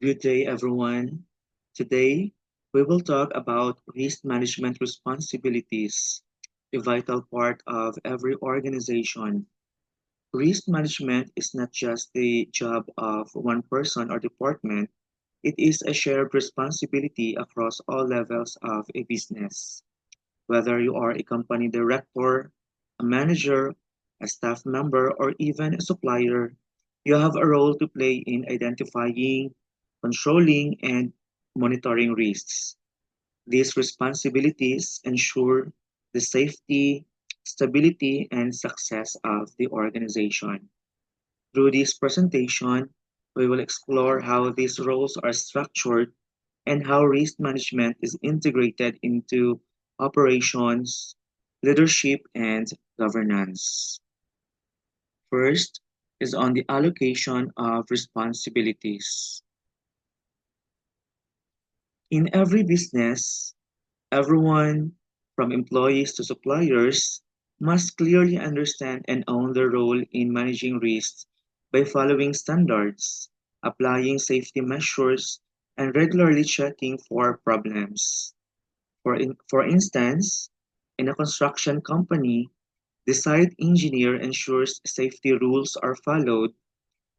Good day, everyone. Today, we will talk about risk management responsibilities, a vital part of every organization. Risk management is not just the job of one person or department, it is a shared responsibility across all levels of a business. Whether you are a company director, a manager, a staff member, or even a supplier, you have a role to play in identifying, controlling, and monitoring risks. These responsibilities ensure the safety, stability, and success of the organization. Through this presentation, we will explore how these roles are structured and how risk management is integrated into operations, leadership, and governance. First is on the allocation of responsibilities. In every business, everyone, from employees to suppliers, must clearly understand and own their role in managing risks by following standards, applying safety measures, and regularly checking for problems. For instance, in a construction company, the site engineer ensures safety rules are followed,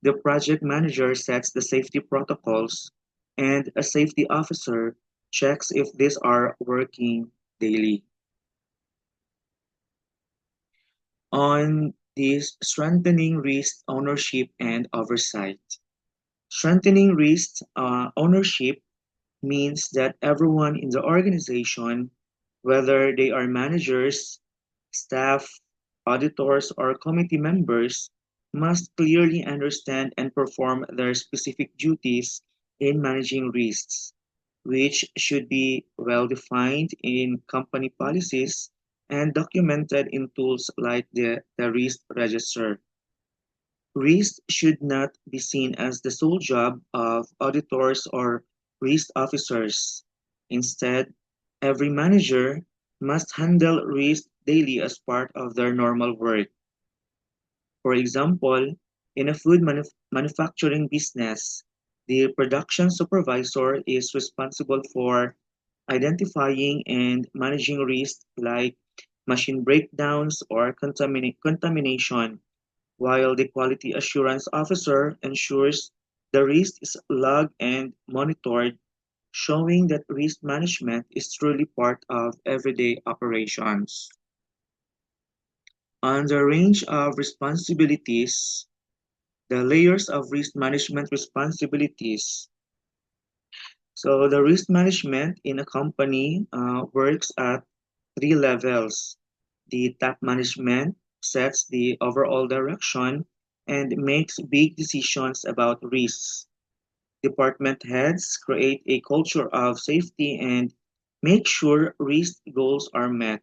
the project manager sets the safety protocols, and a safety officer checks if these are working daily. On this strengthening risk ownership and oversight. Strengthening risk ownership means that everyone in the organization, whether they are managers, staff, auditors, or committee members, must clearly understand and perform their specific duties in managing risks, which should be well defined in company policies and documented in tools like the risk register. Risk should not be seen as the sole job of auditors or risk officers. Instead, every manager must handle risk daily as part of their normal work. For example, in a food manufacturing business, the production supervisor is responsible for identifying and managing risks like machine breakdowns or contamination, while the quality assurance officer ensures the risk is logged and monitored, showing that risk management is truly part of everyday operations. On the range of responsibilities, the layers of risk management responsibilities. So the risk management in a company works at three levels. The top management sets the overall direction and makes big decisions about risks. Department heads create a culture of safety and make sure risk goals are met.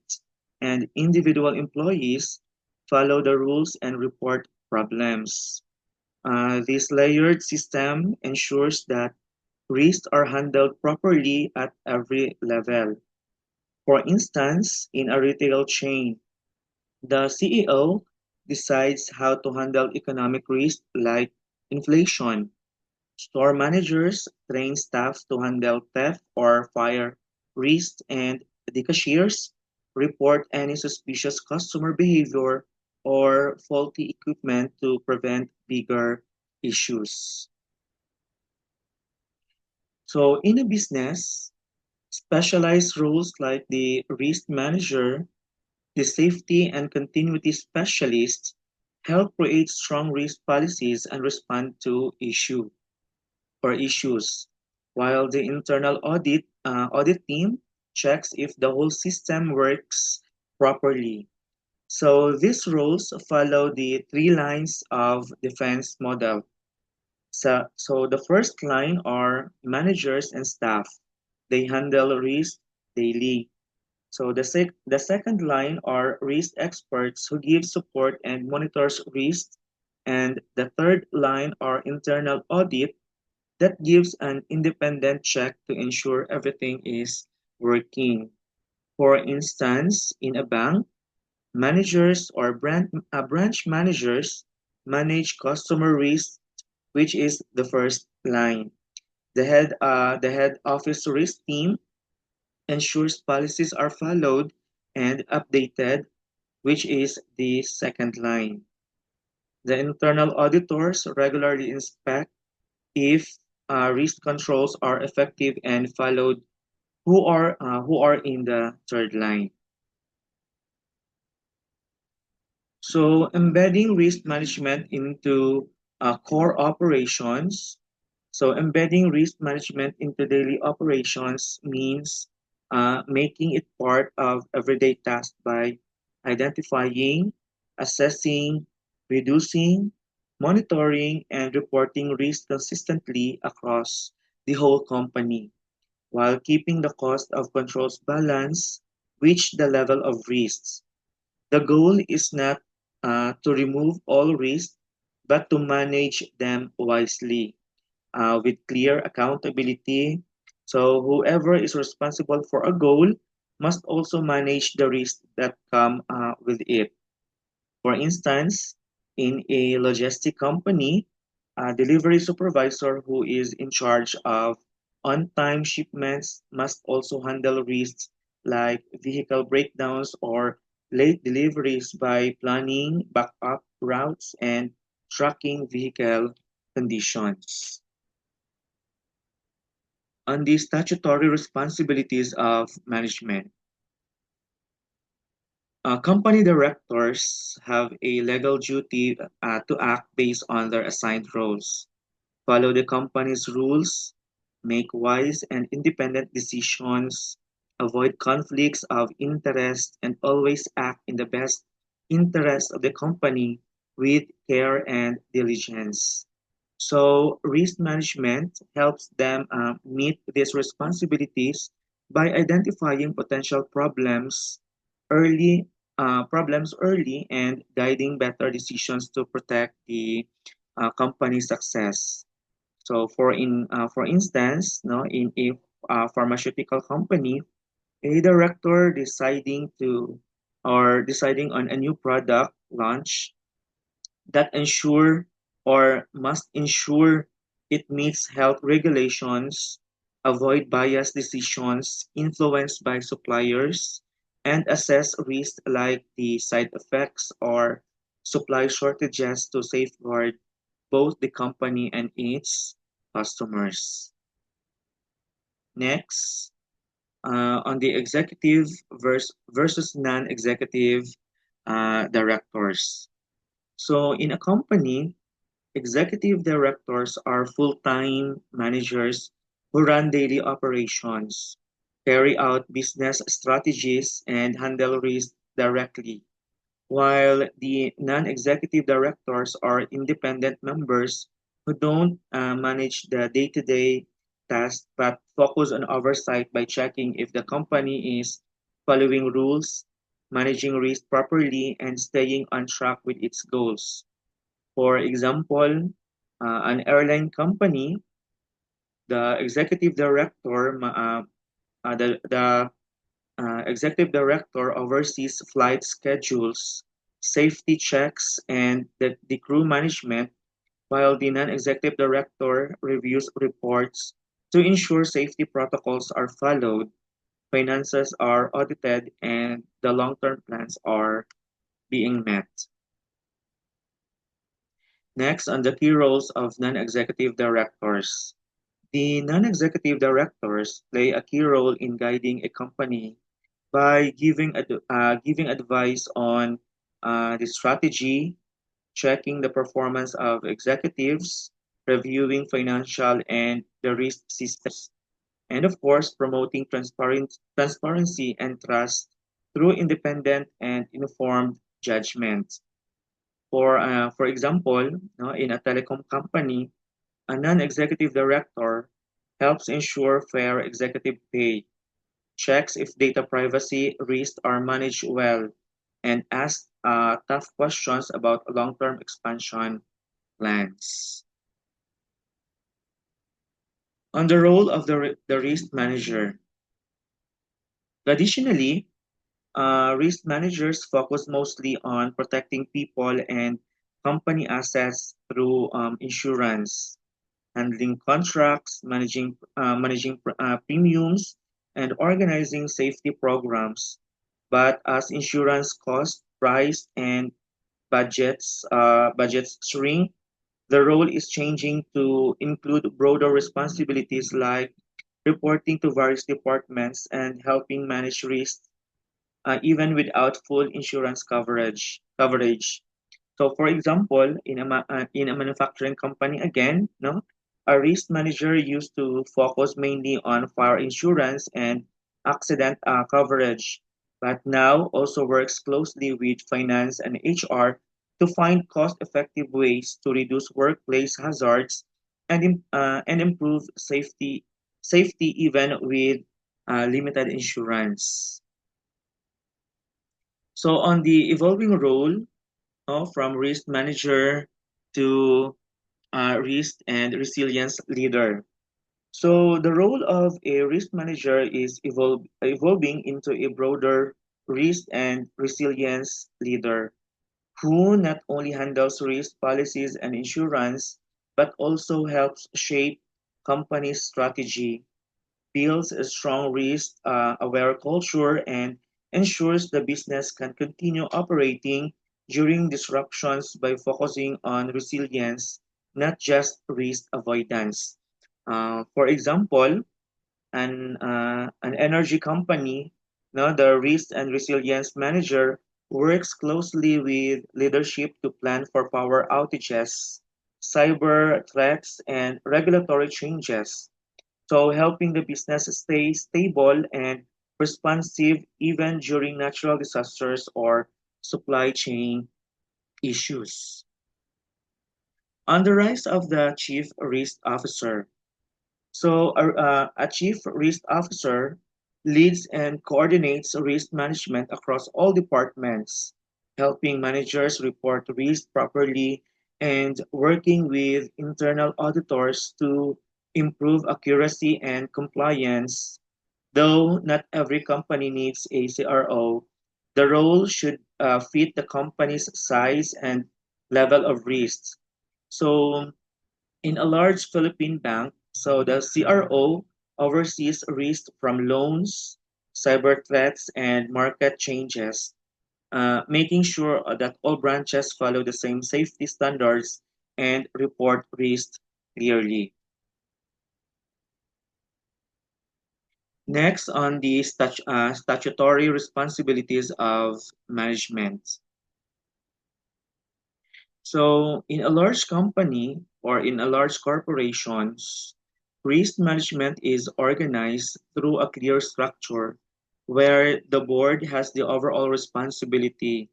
And individual employees follow the rules and report problems. This layered system ensures that risks are handled properly at every level. For instance, in a retail chain, the CEO decides how to handle economic risk like inflation. Store managers train staff to handle theft or fire risk, and the cashiers report any suspicious customer behavior or faulty equipment to prevent bigger issues. So, in a business, specialized roles like the risk manager, the safety and continuity specialist help create strong risk policies and respond to issues, while the internal audit team checks if the whole system works properly. So these roles follow the three lines of defense model. So the first line are managers and staff. They handle risk daily. So the second line are risk experts who give support and monitors risk. And the third line are internal audit that gives an independent check to ensure everything is working. For instance, in a bank, managers or branch managers manage customer risk, which is the first line. The head office risk team ensures policies are followed and updated, which is the second line. The internal auditors regularly inspect if risk controls are effective and followed, who are in the third line. So embedding risk management into core operations. So embedding risk management into daily operations means making it part of everyday tasks by identifying, assessing, reducing, monitoring, and reporting risk consistently across the whole company, while keeping the cost of controls balance with the level of risks. The goal is not to remove all risks, but to manage them wisely with clear accountability. So, whoever is responsible for a goal must also manage the risks that come with it. For instance, in a logistic company, a delivery supervisor who is in charge of on time shipments must also handle risks like vehicle breakdowns or late deliveries by planning backup routes and tracking vehicle conditions. On the statutory responsibilities of management, company directors have a legal duty to act based on their assigned roles, follow the company's rules, make wise and independent decisions, avoid conflicts of interest, and always act in the best interest of the company with care and diligence. So, risk management helps them meet these responsibilities by identifying potential early problems early and guiding better decisions to protect the company's success. So for instance, no, in a pharmaceutical company, a director deciding on a new product launch that ensure or must ensure it meets health regulations, avoid biased decisions influenced by suppliers, and assess risks like the side effects or supply shortages to safeguard both the company and its customers. Next, on the executive versus non-executive directors. So in a company, executive directors are full-time managers who run daily operations, carry out business strategies, and handle risk directly, while the non-executive directors are independent members who don't manage the day-to-day tasks but focus on oversight by checking if the company is following rules, managing risk properly, and staying on track with its goals. For example, an airline company, the executive director, the executive director oversees flight schedules, safety checks, and the crew management, while the non-executive director reviews reports to ensure safety protocols are followed, finances are audited, and the long-term plans are being met. Next, on the key roles of non-executive directors. The non-executive directors play a key role in guiding a company by giving advice on the strategy, checking the performance of executives, reviewing financial and the risk systems, and of course, promoting transparency and trust through independent and informed judgment. For example, no, in a telecom company, a non-executive director helps ensure fair executive pay, checks if data privacy risks are managed well, and asks tough questions about long-term expansion plans. On the role of the risk manager. Traditionally, risk managers focus mostly on protecting people and company assets through insurance, handling contracts, managing premiums, and organizing safety programs. But as insurance costs rise and budgets shrink, the role is changing to include broader responsibilities like reporting to various departments and helping manage risks even without full insurance coverage. So, for example, in a manufacturing company, again, no, a risk manager used to focus mainly on fire insurance and accident coverage, but now also works closely with finance and HR to find cost-effective ways to reduce workplace hazards and improve safety even with limited insurance. So, on the evolving role from risk manager to risk and resilience leader. So the role of a risk manager is evolving into a broader risk and resilience leader who not only handles risk policies and insurance, but also helps shape companies' strategy, builds a strong risk aware culture, and ensures the business can continue operating during disruptions by focusing on resilience, not just risk avoidance. For example, an energy company, no, the risk and resilience manager works closely with leadership to plan for power outages, cyber threats, and regulatory changes, so helping the business stay stable and responsive even during natural disasters or supply chain issues. On the rise of the chief risk officer. So a chief risk officer leads and coordinates risk management across all departments, helping managers report risk properly and working with internal auditors to improve accuracy and compliance. Though not every company needs a CRO, the role should fit the company's size and level of risks. So, in a large Philippine bank, so the CRO oversees risk from loans, cyber threats, and market changes, making sure that all branches follow the same safety standards and report risk clearly. Next, on the statutory responsibilities of management. So, in a large company or in a large corporations, risk management is organized through a clear structure where the board has the overall responsibility,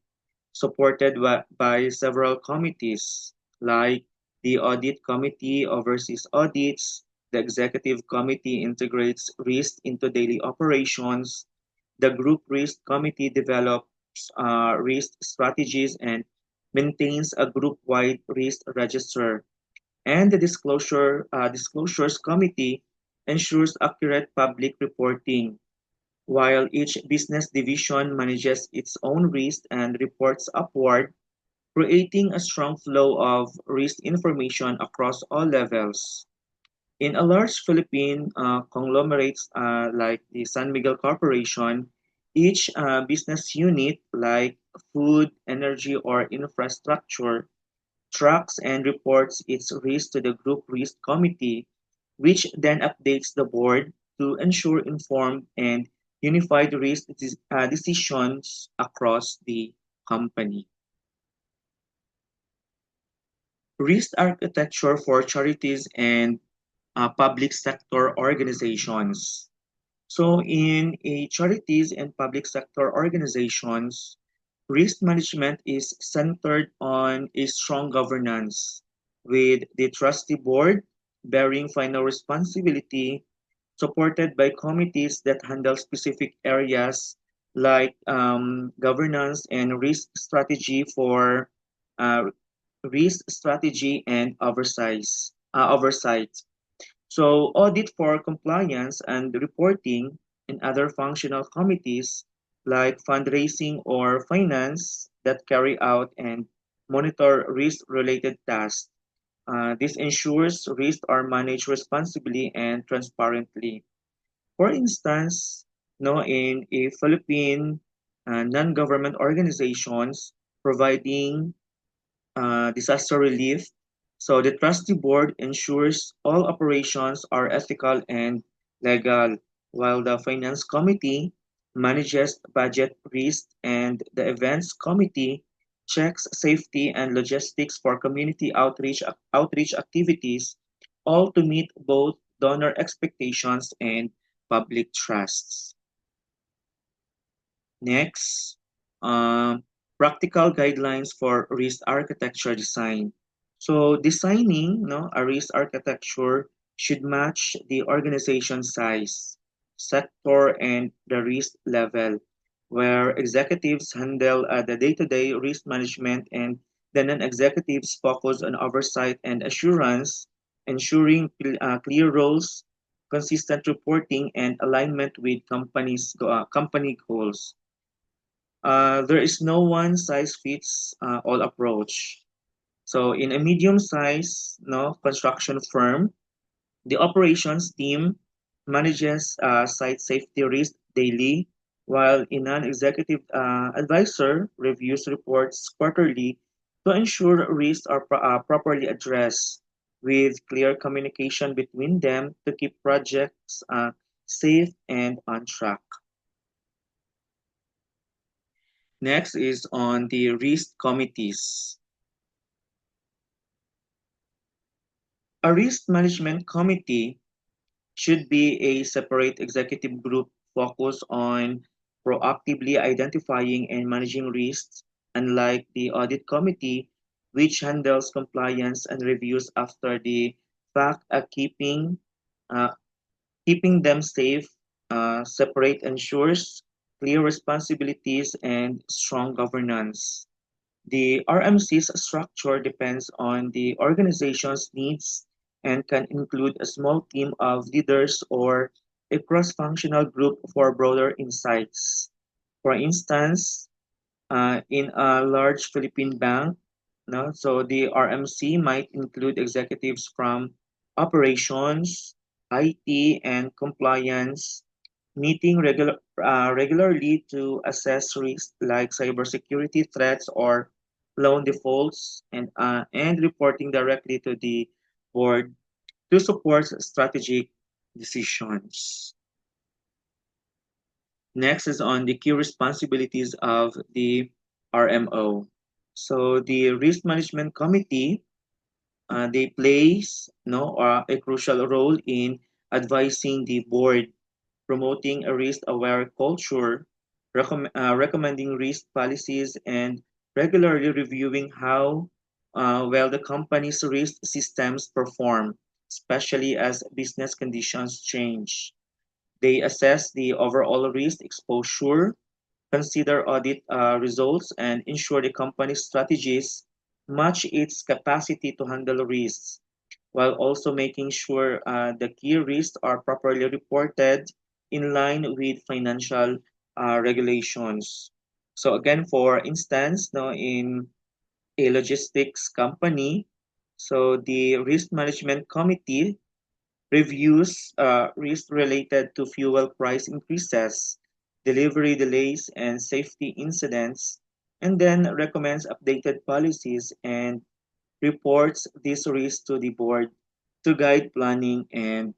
supported by several committees like the audit committee oversees audits, the executive committee integrates risk into daily operations, the group risk committee develops risk strategies and maintains a group-wide risk register, and the disclosures committee ensures accurate public reporting, while each business division manages its own risk and reports upward, creating a strong flow of risk information across all levels. In a large Philippine conglomerates like the San Miguel Corporation, each business unit like food, energy, or infrastructure tracks and reports its risk to the group risk committee, which then updates the board to ensure informed and unified risk decisions across the company. Risk architecture for charities and public sector organizations. So, in a charities and public sector organizations, risk management is centered on a strong governance, with the trustee board bearing final responsibility, supported by committees that handle specific areas like governance and uh, risk strategy and oversight. So, audit for compliance and reporting and other functional committees like fundraising or finance that carry out and monitor risk related tasks. This ensures risks are managed responsibly and transparently. For instance, no, in a Philippine non-government organizations providing disaster relief, so the trustee board ensures all operations are ethical and legal, while the finance committee manages budget risk and the events committee checks safety and logistics for community outreach activities, all to meet both donor expectations and public trusts. Next, practical guidelines for risk architecture design. So designing a risk architecture should match the organization size, sector, and the risk level, where executives handle the day-to-day risk management and the non-executives focus on oversight and assurance, ensuring clear roles, consistent reporting, and alignment with company goals. There is no one size fits all approach. So in a medium size construction firm, the operations team manages site safety risk daily, while a non-executive advisor reviews reports quarterly to ensure risks are properly addressed with clear communication between them to keep projects safe and on track. Next is on the risk committees. A risk management committee should be a separate executive group focused on proactively identifying and managing risks, unlike the audit committee, which handles compliance and reviews after the fact, uh, keeping them safe, separate ensures clear responsibilities and strong governance. The RMC's structure depends on the organization's needs and can include a small team of leaders or a cross-functional group for broader insights. For instance, in a large Philippine bank, no, so the RMC might include executives from operations, IT, and compliance, meeting regularly to assess risks like cybersecurity threats or loan defaults, and reporting directly to the board to support strategic decisions. Next is on the key responsibilities of the RMO. So the Risk Management Committee, they plays a crucial role in advising the board, promoting a risk-aware culture, recommending risk policies, and regularly reviewing how well the company's risk systems perform, especially as business conditions change. They assess the overall risk exposure, consider audit results, and ensure the company's strategies match its capacity to handle risks, while also making sure the key risks are properly reported in line with financial regulations. So again, for instance, now in a logistics company, so the risk management committee reviews risk related to fuel price increases, delivery delays, and safety incidents, and then recommends updated policies and reports these risks to the board to guide planning and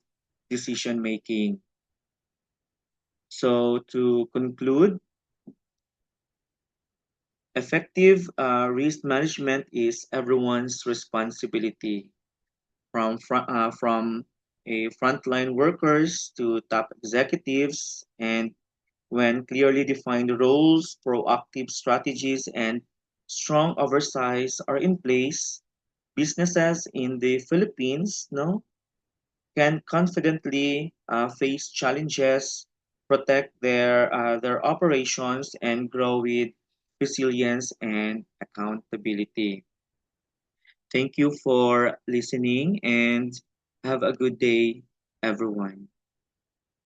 decision making. So, to conclude, effective risk management is everyone's responsibility, from a frontline workers to top executives, and when clearly defined roles, proactive strategies, and strong oversight are in place, businesses in the Philippines can confidently face challenges, protect their operations, and grow with resilience and accountability. Thank you for listening and have a good day, everyone.